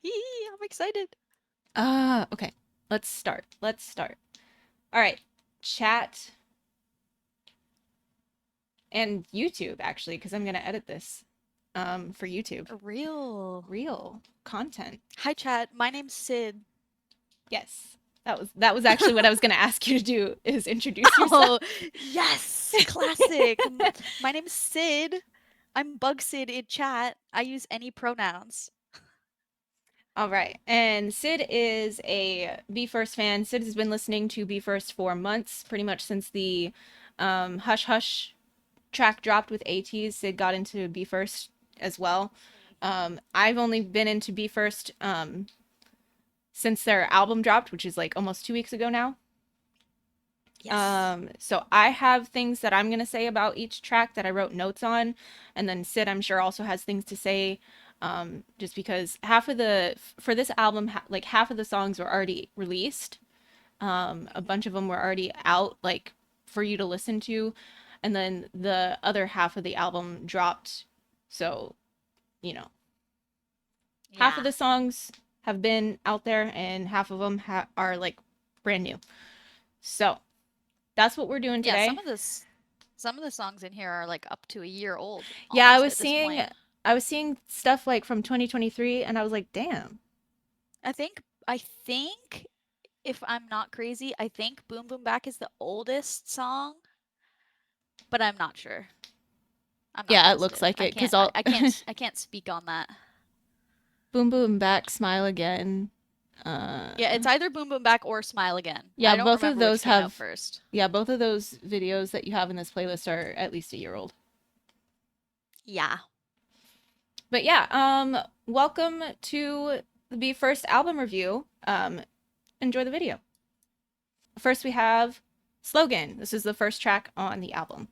I'm excited. Okay. Let's start. All right. Chat and YouTube, actually, because I'm gonna edit this for YouTube. Real content. Hi, chat. My name's Sid. Yes. That was actually what I was gonna ask you to do, is introduce yourself. Oh, yes. Classic. My name's Sid. I'm Bug Sid in chat. I use any pronouns. All right. And Sid is a Be First fan. Sid has been listening to Be First for months, pretty much since the Hush Hush track dropped with ATs. Sid got into Be First as well. I've only been into Be First since their album dropped, which is like almost 2 weeks ago now. Yes. So I have things that I'm gonna say about each track that I wrote notes on, and then Sid, I'm sure, also has things to say. Just because for this album, like half of the songs were already released. A bunch of them were already out, like for you to listen to, and then the other half of the album dropped. So, you know, half of the songs have been out there, and half of them are like brand new. So that's what we're doing today. Yeah, some of the songs in here are like up to a year old. Yeah, I was seeing stuff like from 2023, and I was like, damn. I think if I'm not crazy, I think Boom Boom Back is the oldest song, but I'm not sure. Yeah, it looks like it, because I can't speak on that. Boom Boom Back, Smile Again. Yeah, it's either Boom Boom Back or Smile Again. Yeah, I don't both of remember those which came out first. Yeah, both of those videos that you have in this playlist are at least a year old. Yeah. But yeah, welcome to the Be First album review. Enjoy the video. First we have Slogan. This is the first track on the album.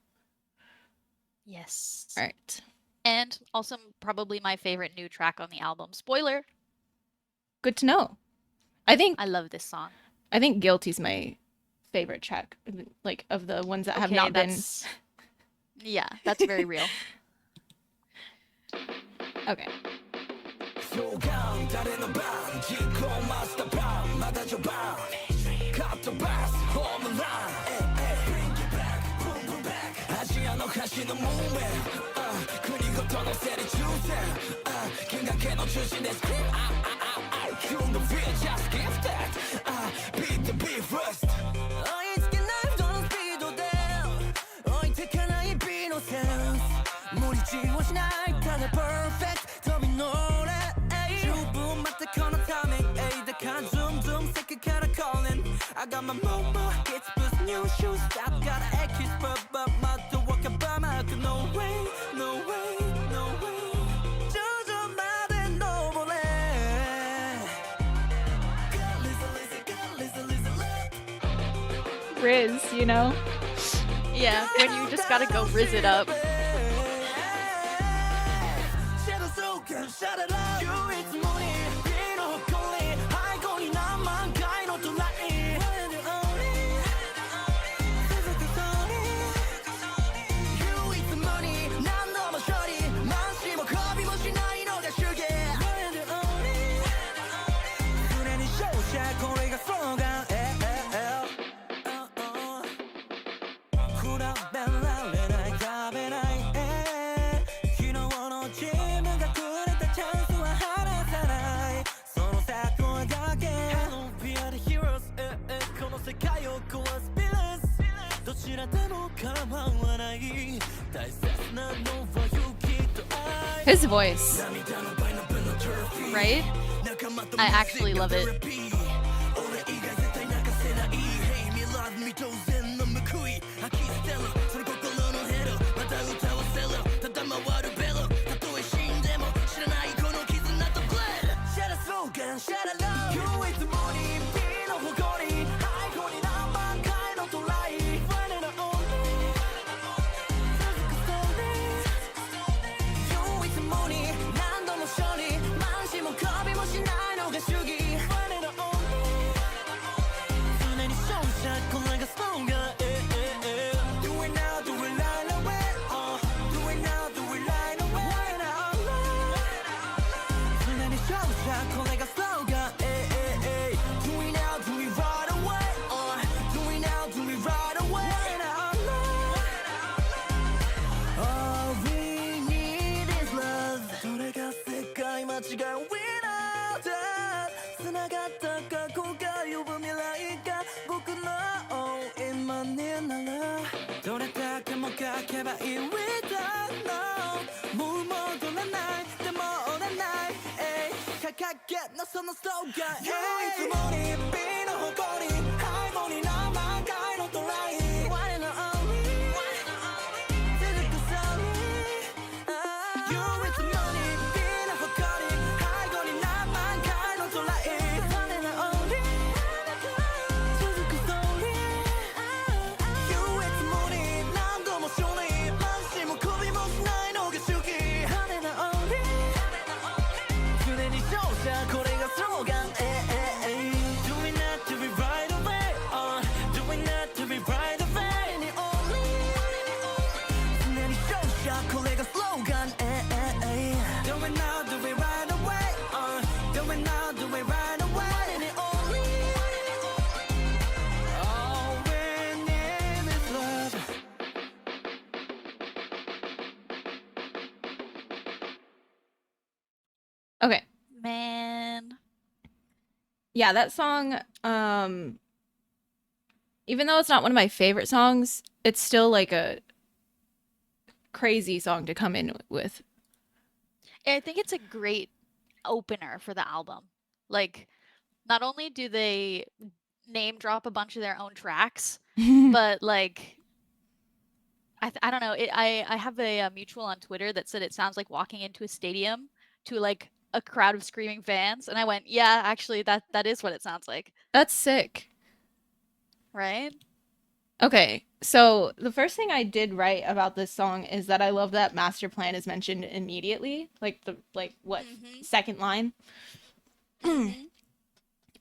Yes. All right. And also probably my favorite new track on the album. Spoiler. Good to know. I love this song. I think Guilty's my favorite track, like of the ones that have not been. Yeah, that's very real. Okay. I got my momo, it's boost new shoes. I've got an X, but my to walk about my no way, no way, no way. Jojo made no bole. Riz, you know? Yeah, when you just gotta go riz it up. His voice. Right? I actually love it. 새롭게 나서는 slogan 유일무리 비는 호거리 할머니 나만 가는 또라이 One and only physical sorry You with the money 비는 호거리 할머니 나만 가는 또라이 One and only physical sorry You with the money 남도 못 쇼니 만심은 굽이 무슨 나의 녹여주기 One and only 그댄 이 쇼자 고래가 slogan Doing that to be right away Doing that to be right away 네 only 그댄 이 쇼자 고래가 slogan Doing now do it right away Doing now do it right away 네 only All we need is love Okay. Man. Yeah, that song, even though it's not one of my favorite songs, it's still like a crazy song to come in with. I think it's a great opener for the album. Like, not only do they name drop a bunch of their own tracks, but like, I don't know. I have a mutual on Twitter that said it sounds like walking into a stadium to like a crowd of screaming fans, and I went, yeah, actually, that is what it sounds like, That's sick. right? Okay, so the first thing I did write about this song is that I love that master plan is mentioned immediately, like the second line. Mhm.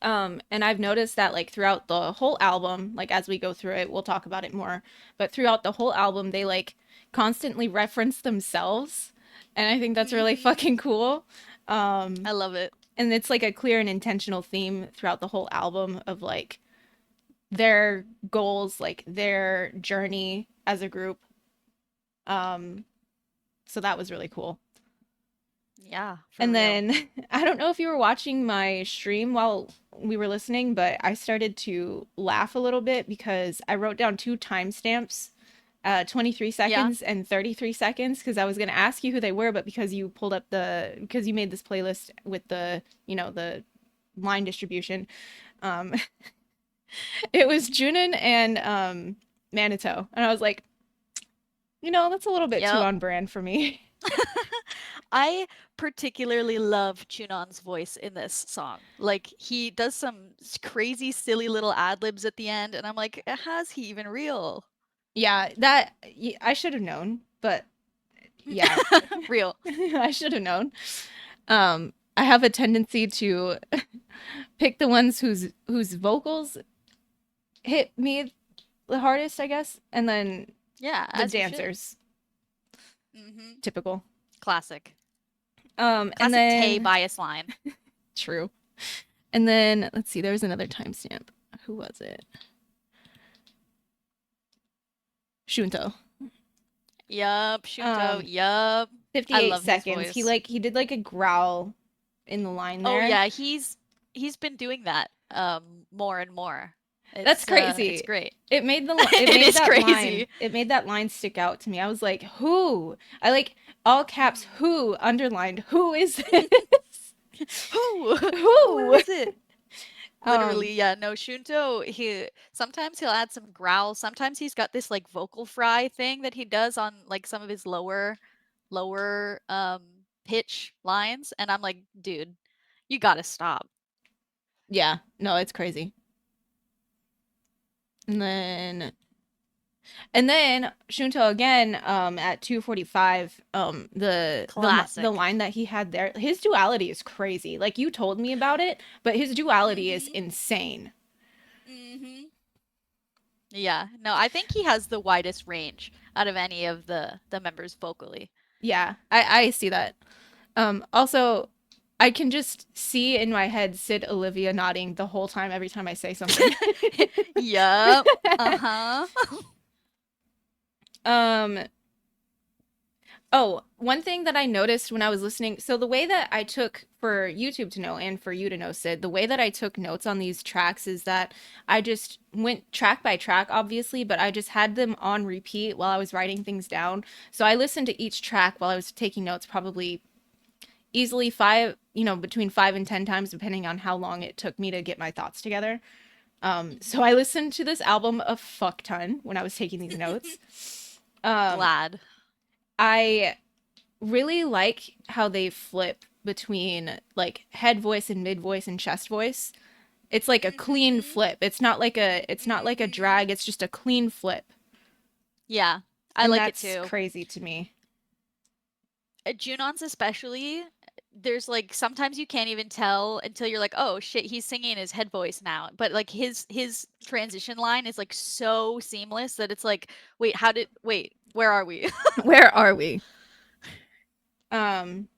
And I've noticed that like throughout the whole album, like as we go through it, we'll talk about it more, but throughout the whole album, they like constantly reference themselves, and I think that's really fucking cool. I love it. And it's like a clear and intentional theme throughout the whole album of like their goals, like their journey as a group. So that was really cool. Yeah. And real. then I don't know if you were watching my stream while we were listening, but I started to laugh a little bit because I wrote down 2 timestamps, 23 seconds and 33 seconds, because I was going to ask you who they were, but because you pulled up because you made this playlist with the, the line distribution, it was Junon and Manito. And I was like, that's a little bit too Yep. on brand for me. I particularly love Chunon's voice in this song. Like, he does some crazy, silly little ad-libs at the end, and I'm like, how's he even real? Yeah, I should have known, but yeah, Real. I should have known. I have a tendency to pick the ones whose vocals hit me the hardest, I guess, and then Yeah, the as you should. dancers. Mhm. Typical. Classic. And Classic then Tay bias line. true. And then let's see, there was another timestamp. Who was it? Shunto. Yup, Shunto. Yup. 58 love his seconds. voice. He did like a growl in the line there. Oh yeah, he's been doing that more and more. That's crazy. It's great. It made the It it made is that crazy. line. It made that line stick out to me. I was like, "Who?" I like all caps. Who underlined? Who is this? Who? Who? Who is it? Literally, yeah. No, Shunto, sometimes he'll add some growls. Sometimes he's got this like vocal fry thing that he does on like some of his lower pitch lines, and I'm like, dude, you gotta stop. Yeah, no, it's crazy. And then Shunto again at 2:45 Classic. the line that he had there, his duality is crazy. Like you told me about it, but his duality is insane. Mm-hmm. Yeah, no, I think he has the widest range out of any of the members vocally. Yeah, I see that. Also, I can just see in my head Sid Olivia nodding the whole time every time I say something. Yup. Uh-huh. Oh, one thing that I noticed when I was listening, so the way that I took for YouTube to know and for you to know, Sid, the way that I took notes on these tracks is that I just went track by track, obviously, but I just had them on repeat while I was writing things down. So I listened to each track while I was taking notes probably easily 5, between 5 and 10 times, depending on how long it took me to get my thoughts together. So I listened to this album a fuck ton when I was taking these notes. Um, Glad. I really like how they flip between like head voice and mid voice and chest voice. It's like a clean Mhm. flip. It's not like a Mhm. drag, it's just a clean flip. Yeah, I And like it that's too. crazy to me. Junons especially, there's like sometimes you can't even tell until you're like, "Oh shit, he's singing his head voice now." But like his transition line is like so seamless that it's like, wait, where are we?" Where are we? Um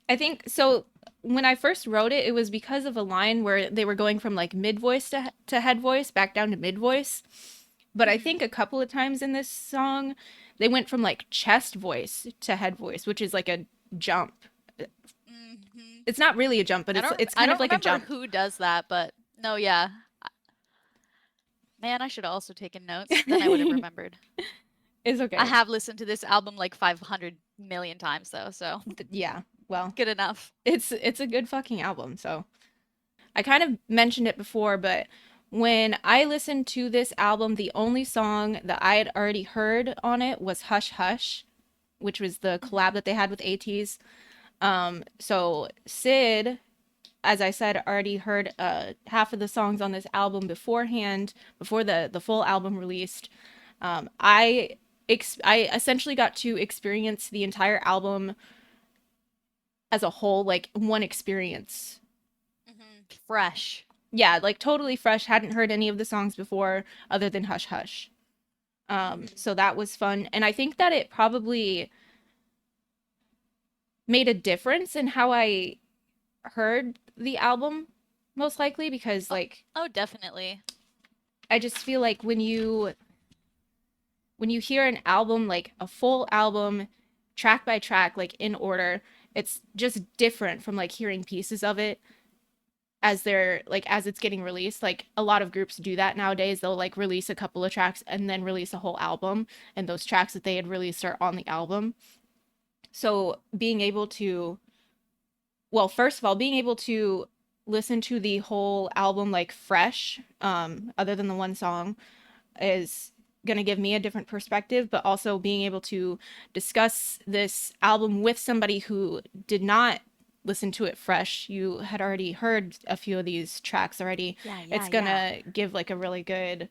I think so. When I first wrote it, it was because of a line where they were going from like mid voice to head voice back down to mid voice. But I Mhm. think a couple of times in this song, they went from like chest voice to head voice, which is like a jump. Mhm. It's not really a jump, but it's I kind of don't like a remember jump. who does that, but no, yeah. Man, I should have also taken notes. Then I would have remembered. It's I okay. have listened to this album like 500 million times though, so Yeah. Well, good enough. it's a good fucking album. So I kind of mentioned it before, but when I listened to this album, the only song that I had already heard on it was Hush Hush, which was the collab Mhm. that they had with ATs. So Sid, as I said, already heard half of the songs on this album beforehand, before the full album released. I essentially got to experience the entire album as a whole, like one experience. Fresh. Yeah, like totally fresh. Hadn't heard any of the songs before other than Hush Hush. Mhm. So that was fun, and I think that it probably made a difference in how I heard the album, most likely because Oh, like oh, definitely. I just feel like when you hear an album, like a full album, track by track, like in order, it's just different from like hearing pieces of it as it's getting released. Like a lot of groups do that nowadays. They'll like release a couple of tracks and then release a whole album, and those tracks that they had released are on the album. So being able to, well, first of all, being able to listen to the whole album like fresh, other than the one song, is going to give me a different perspective, but also being able to discuss this album with somebody who did not listen to it fresh. You had already heard a few of these tracks already. Yeah, yeah, It's going yeah. to give like a really good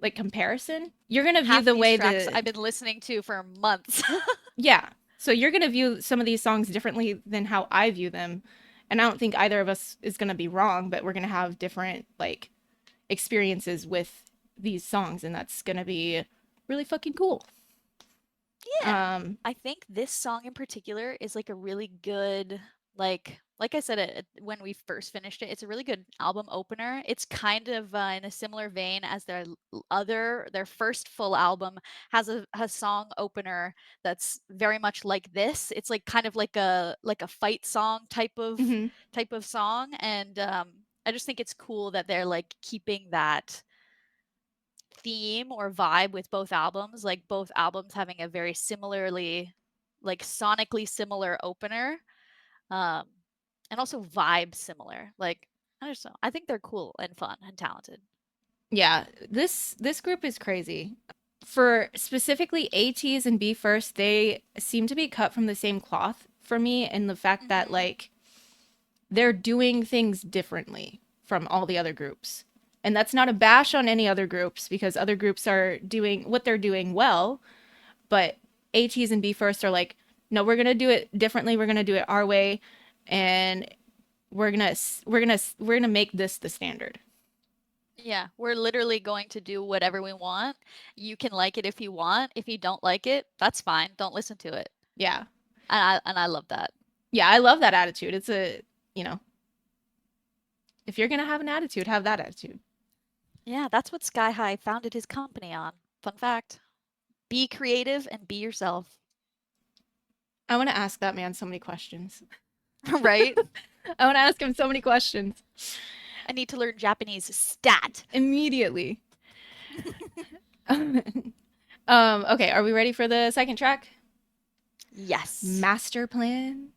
like comparison. You're going to view Half the these way tracks the I've been listening to for months. yeah. So you're going to view some of these songs differently than how I view them. And I don't think either of us is going to be wrong, but we're going to have different like experiences with these songs, and that's gonna be really fucking cool. Yeah. Um, I think this song in particular is like a really good like I said when we first finished it, it's a really good album opener. It's kind of in a similar vein as their first full album has a song opener that's very much like this. It's like kind of like a fight song mhm. type of song, and I just think it's cool that they're like keeping that theme or vibe with both albums, like both albums having a very similarly like sonically similar opener, um, and also vibe similar. Like I just know. I think they're cool and fun and talented. Yeah, this group is crazy. For specifically ATs and B First, they seem to be cut from the same cloth for me, and the fact that Mhm. like they're doing things differently from all the other groups. And that's not a bash on any other groups because other groups are doing what they're doing well, but ATs and B First are like, no, we're gonna do it differently. We're gonna do it our way, and we're gonna make this the standard. Yeah, we're literally going to do whatever we want. You can like it if you want. If you don't like it, that's fine. Don't listen to it. Yeah, And I love that. yeah, I love that attitude. It's a you know, if you're gonna have an attitude, have that attitude. Yeah, that's what Sky High founded his company on. Fun fact. Be creative and be yourself. I want to ask that man so many questions. Right? I want to ask him so many questions I need to learn Japanese stat. immediately. Okay, are we ready for the second track? Yes. Master plan.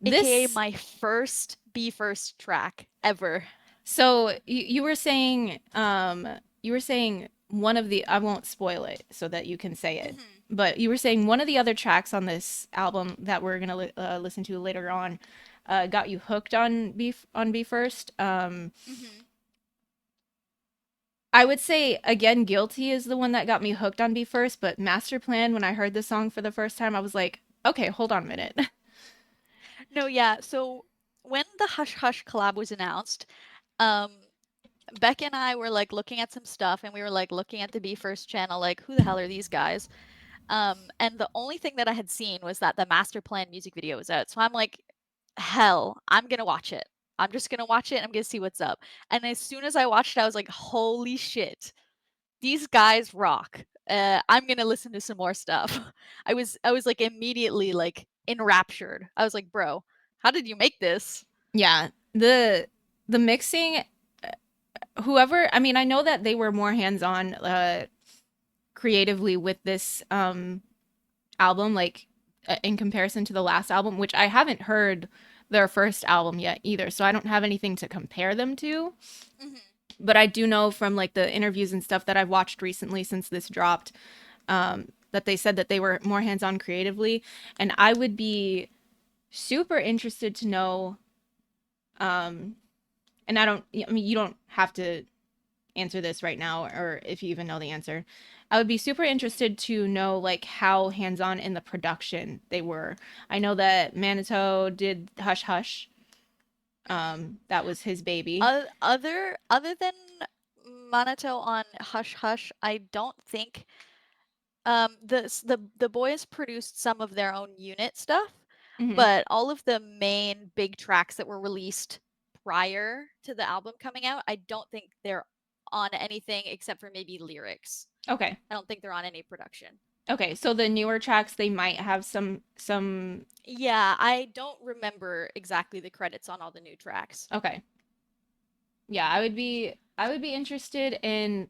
AKA This my first Be First track ever. So you were saying one of the, I won't spoil it so that you can say it, but you were saying one of the other tracks on this album that we're gonna listen to later on got you hooked on Be First. I would say again, Guilty is the one that got me hooked on Be First, but Master Plan, when I heard the song for the first time, I was like, okay, hold on a minute. No, yeah. So when the Hush Hush collab was announced, um, Beck and I were like looking at some stuff, and we were like looking at the Be First channel, like who the hell are these guys? And the only thing that I had seen was that the Master Plan music video was out. So I'm like, hell, I'm gonna watch it. I'm just gonna watch it and I'm gonna see what's up. And as soon as I watched it, I was like, holy shit, these guys rock. I'm gonna listen to some more stuff. I was like immediately like enraptured. I was like, bro, how did you make this? Yeah, the mixing, whoever, I mean, I know that they were more hands-on creatively with this album, like in comparison to the last album, which I haven't heard their first album yet either, so I don't have anything to compare them to. But I do know from like the interviews and stuff that I've watched recently since this dropped, that they said that they were more hands-on creatively, and I would be super interested to know, and I mean, you don't have to answer this right now, or if you even know the answer. I would be super interested to know like how hands-on in the production they were. I know that Manitou did Hush Hush. That was his baby. Other than Manato on Hush Hush, I don't think the boys produced some of their own unit stuff, but all of the main big tracks that were released prior to the album coming out, I don't think they're on anything except for maybe lyrics. Okay. I don't think they're on any production. Okay, so the newer tracks, they might have some. Yeah, I don't remember exactly the credits on all the new tracks. Okay. Yeah, I would be interested in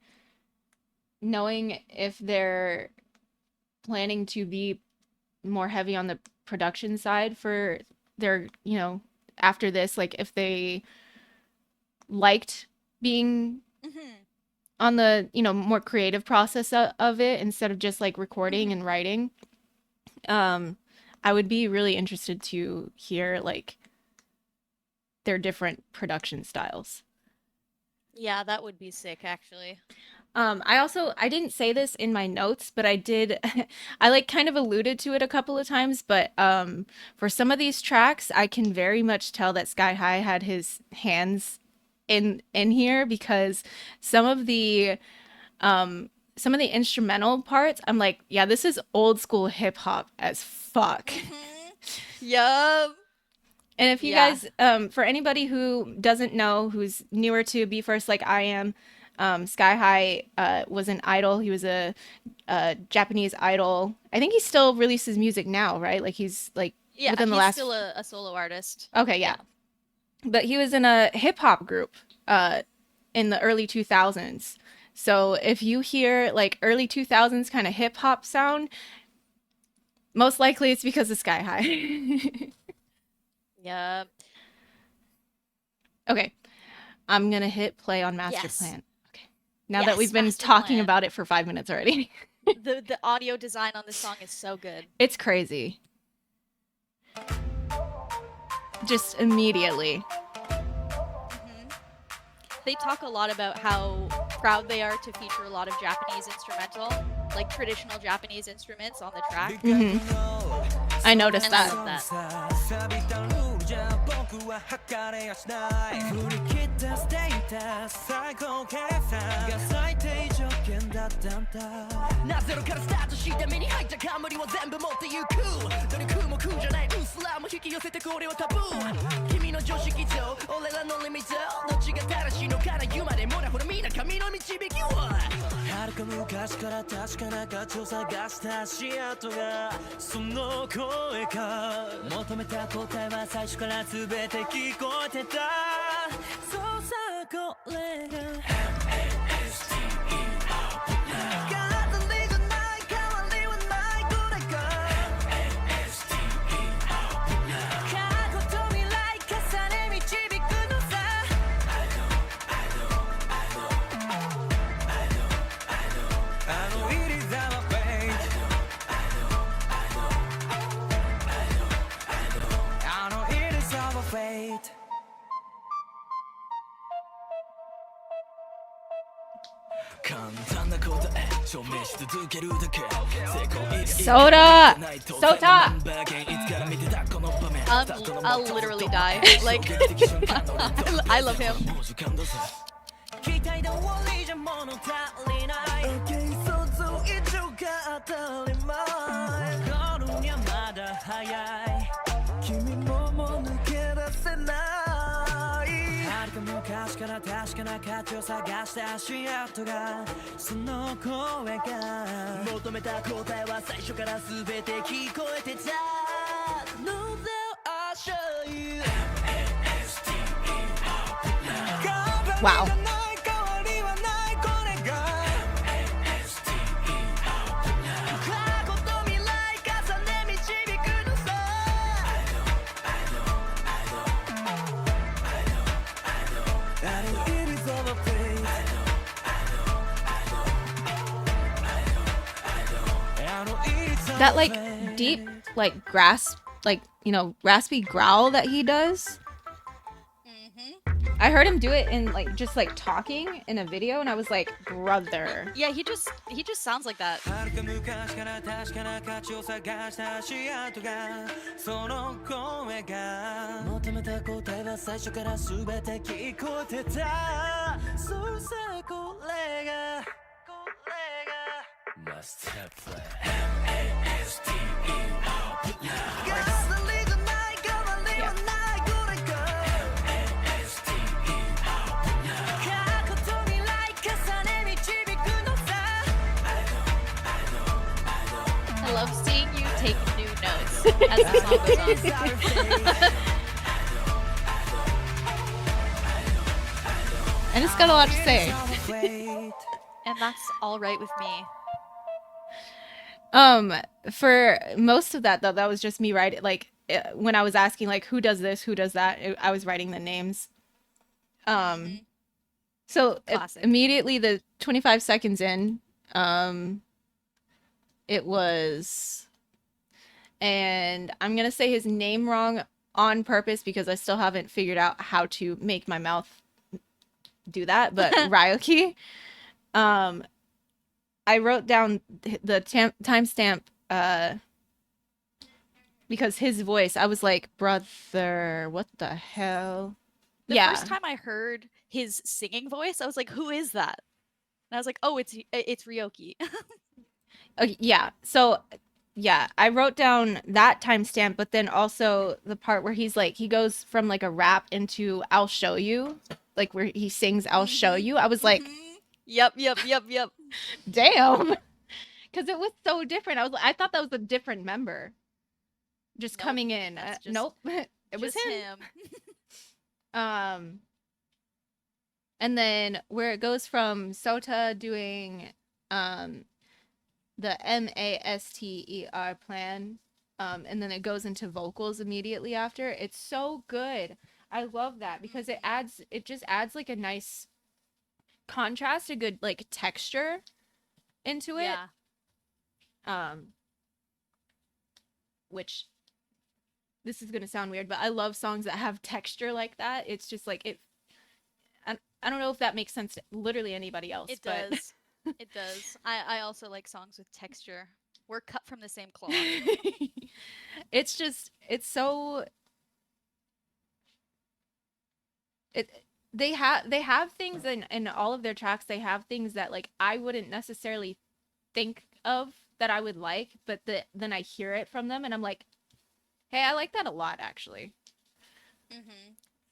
knowing if they're planning to be more heavy on the production side for their, after this, like if they liked being on the, more creative process of it instead of just like recording and writing. I would be really interested to hear like their different production styles. Yeah, that would be sick actually. I didn't say this in my notes, but I did, I like kind of alluded to it a couple of times, but for some of these tracks, I can very much tell that Sky High had his hands in here, because some of the instrumental parts, I'm like, yeah, this is old school hip hop as fuck. Yup. And if you guys, for anybody who doesn't know, who's newer to Be First like I am, Sky High was an idol. He was a Japanese idol. I think he still releases music now, right? Like he's like within the last. He's still a solo artist. Okay, yeah. But he was in a hip hop group in the early 2000s. So if you hear like early 2000s kind of hip hop sound, most likely it's because of Sky High. Yeah. Okay. I'm going to hit play on Master Plan. Okay. Now that Yes, we've been Master talking Plan. about it for 5 minutes already. The audio design on this song is so good. It's crazy. Just immediately. They talk a lot about how proud they are to feature a lot of Japanese instrumental, like traditional Japanese instruments on the track. I noticed And I that. love that. じゃ僕は測れやしない振り切ったステータス最高計算が最低条件だったんだなゼロからスタートして目に入った冠を全部持ってゆく努力も苦じゃないウスラーも引き寄せてこれはタブー君の常識上俺らのリミットどっちが正しいのかな言うまでもらほらみんな神の導きは遥か昔から確かな価値を探した足跡がその声か求めた答えは最初から全て聞こえてたそうさこれが BESTY 飾りじゃない変わりはないこれが BESTY 過去 Soda! Sota! I'll literally die. Like, I love him. 期待通りじゃ物足りない想像以上が当たり前ゴールにはまだ早い君ももう抜け出せない遥か昔から確かな価値を探した足跡がその声が求めた答えは最初から全て聞こえてた No doubt I'll show you Wow. That like deep like grasp like raspy growl that he does. I heard him do it in like just like talking in a video and I was like, brother. Yeah, he just sounds like that. I love seeing you take new notes as the song goes on. And it's got a lot to say. And that's all right with me. For most of that though, that was just me writing. Like when I was asking like who does this, who does that, I was writing the names. So immediately the 25 seconds in, it was, and I'm gonna say his name wrong on purpose because I still haven't figured out how to make my mouth do that, but Ryoki. I wrote down the timestamp because his voice, I was like, brother, what the hell? The first time I heard his singing voice, I was like, who is that? And I was like, oh, it's Ryoki. Okay, yeah. So, yeah, I wrote down that timestamp, but then also the part where he's like, he goes from like a rap into I'll show you, like where he sings I'll show you. I was like, Yep. Damn. Because it was so different. I thought that was a different member just coming in. Nope. It was him. And then where it goes from Sota doing the MASTER plan, and then it goes into vocals immediately after. It's so good. I love that because it just adds like a nice contrast, a good like texture into it. Yeah. Which this is gonna sound weird, but I love songs that have texture like that. It's just like it. I don't know if that makes sense to literally anybody else. It does. It does. I also like songs with texture. We're cut from the same cloth. It's so. They have things in all of their tracks. They have things that like I wouldn't necessarily think of that I would like, but then I hear it from them and I'm like, hey, I like that a lot actually.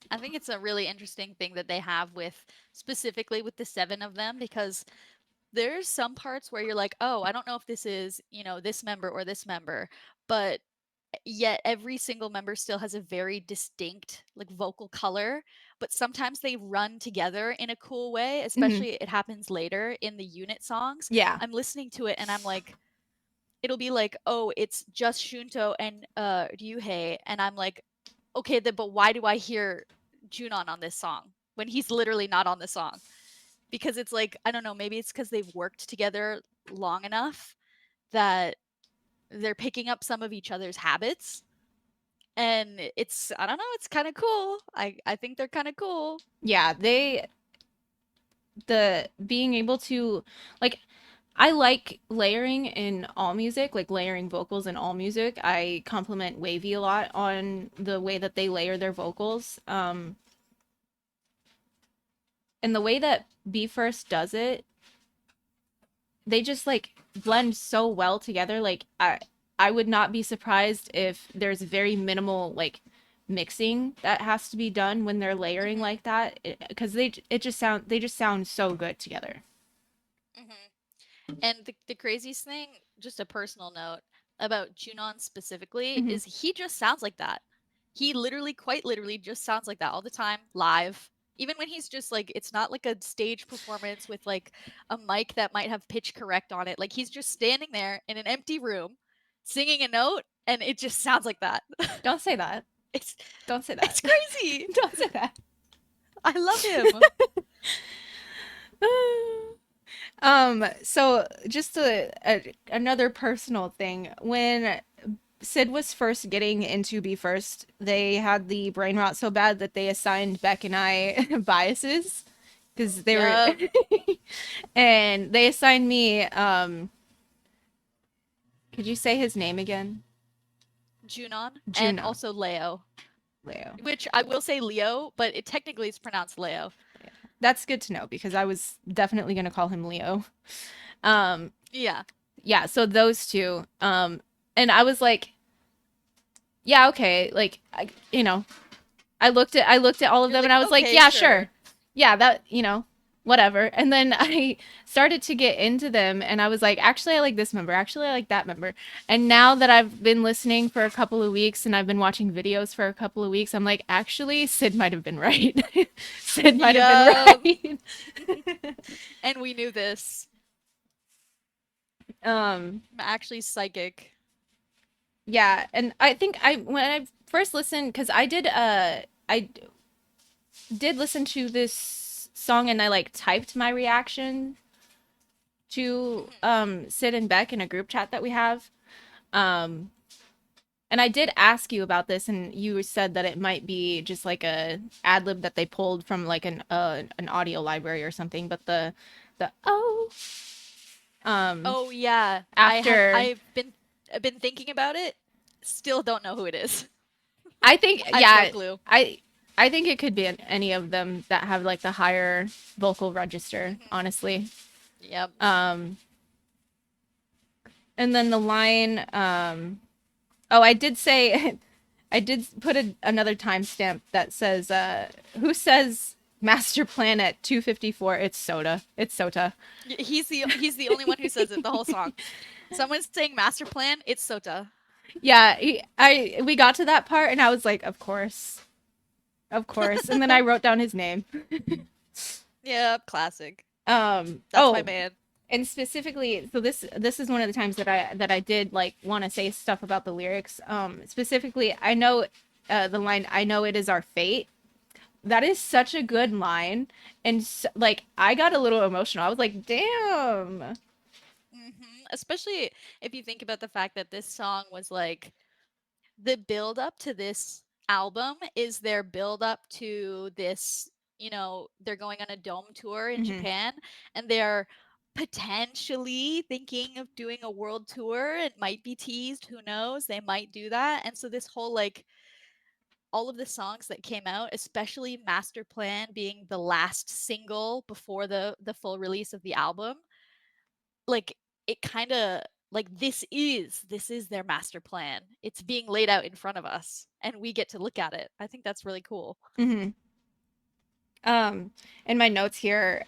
I think it's a really interesting thing that they have with specifically with the 7 of them, because there's some parts where you're like, oh, I don't know if this is, this member or this member, but yet every single member still has a very distinct like vocal color, but sometimes they run together in a cool way, especially it happens later in the unit songs. Yeah. I'm listening to it and I'm like, it'll be like, oh, it's just Shunto and Ryuhei, and I'm like, okay, but why do I hear Junon on this song when he's literally not on the song? Because it's like, I don't know, maybe it's because they've worked together long enough that they're picking up some of each other's habits. And it's, I don't know, it's kind of cool. I think they're kind of cool. Yeah, the being able to like I like layering in all music, like layering vocals in all music. I compliment Wavy a lot on the way that they layer their vocals. And the way that Be First does it, they just like blend so well together. Like I would not be surprised if there's very minimal like mixing that has to be done when they're layering Mhm. like that because they just sound so good together. Mhm. And the craziest thing, just a personal note about Junon specifically, Hmm. is he just sounds like that. He literally, quite literally, just sounds like that all the time, live. Even when he's just like, it's not like a stage performance with like a mic that might have pitch correct on it. Like he's just standing there in an empty room, singing a note, and it just sounds like that. Don't say that. it's Don't say that. it's crazy. Don't say that. I love him. So just another personal thing. When Sid was first getting into Be First, they had the brain rot so bad that they assigned Beck and I biases because they were Yep. and they assigned me could you say his name again? Junon and Juno. also Leo. Leo. Which I will say Leo, but it technically is pronounced Leo. That's good to know because I was definitely going to call him Leo. Um Yeah. yeah, so those two and I was like yeah, okay, like I looked at all of You're them and like, I was like, okay, yeah, sure. sure. Yeah, that, whatever. And then I started to get into them and I was like, actually I like this member. Actually I like that member. And now that I've been listening for a couple of weeks and I've been watching videos for a couple of weeks, I'm like, actually Sid might have been right. Sid might have been Yup. right. And we knew this. um I'm actually psychic. yeah, and I think I when I first listened cuz I did listen to this song and I like typed my reaction to Mhm. Sid and Beck in a group chat that we have. Um and I did ask you about this and you said that it might be just like a ad lib that they pulled from like an audio library or something, but the um Oh yeah. after I've been thinking about it. Still don't know who it is. I think I have no yeah, clue. I I think it could be any of them that have like the higher vocal register, Mhm. honestly. Yep. Um and then the line oh, I did say I did put another timestamp that says, who says master plan at 2:54? It's Soda. It's Sota. He's the only one who says it the whole song. Someone's saying master plan, it's Sota. Yeah, we got to that part and I was like, of course. And then I wrote down his name. Yep, classic. That's my Oh, man. and specifically, so this is one of the times that I did like want to say stuff about the lyrics. Specifically, I know the line, "I know it is our fate." That is such a good line, and like I got a little emotional. I was like, "Damn." Especially if you think about the fact that this song was like the build up to this album is their build up to this, they're going on a dome tour in Hmm. Japan and they're potentially thinking of doing a world tour. It might be teased, who knows? They might do that. And so this whole like all of the songs that came out, especially Master Plan being the last single before the full release of the album, like it kind of like this is their master plan. It's being laid out in front of us and we get to look at it. I think that's really cool. Hmm. In my notes here,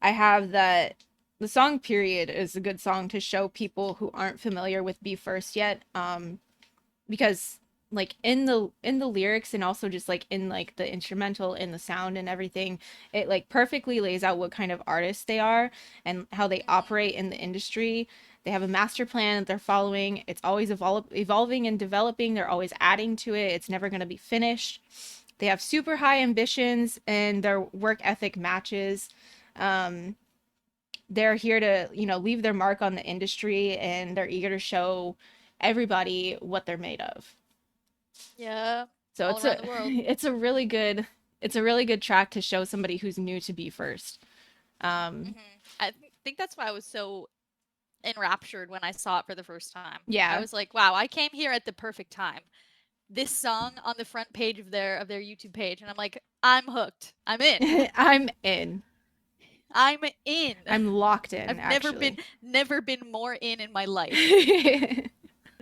I have that the song "Period" is a good song to show people who aren't familiar with Be First yet. Because like in the lyrics and also just like in like the instrumental and the sound and everything, it like perfectly lays out what kind of artists they are and how they operate in the industry. They have a master plan that they're following. It's always evolving and developing. They're always adding to it. It's never going to be finished. They have super high ambitions and their work ethic matches. Um, they're here to, leave their mark on the industry and they're eager to show everybody what they're made of. Yeah, So all it's around a the world. it's a really good It's a really good track to show somebody who's new to Be First. Mhm. I think that's why I was so enraptured when I saw it for the first time. I Yeah. was like, wow, I came here at the perfect time. This song on the front page of their YouTube page, and I'm like, I'm hooked. I'm in. I'm in. I'm in. I'm locked in, I've actually. never been more in my life.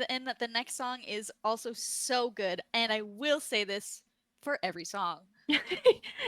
And the next song is also so good, and I will say this for every song.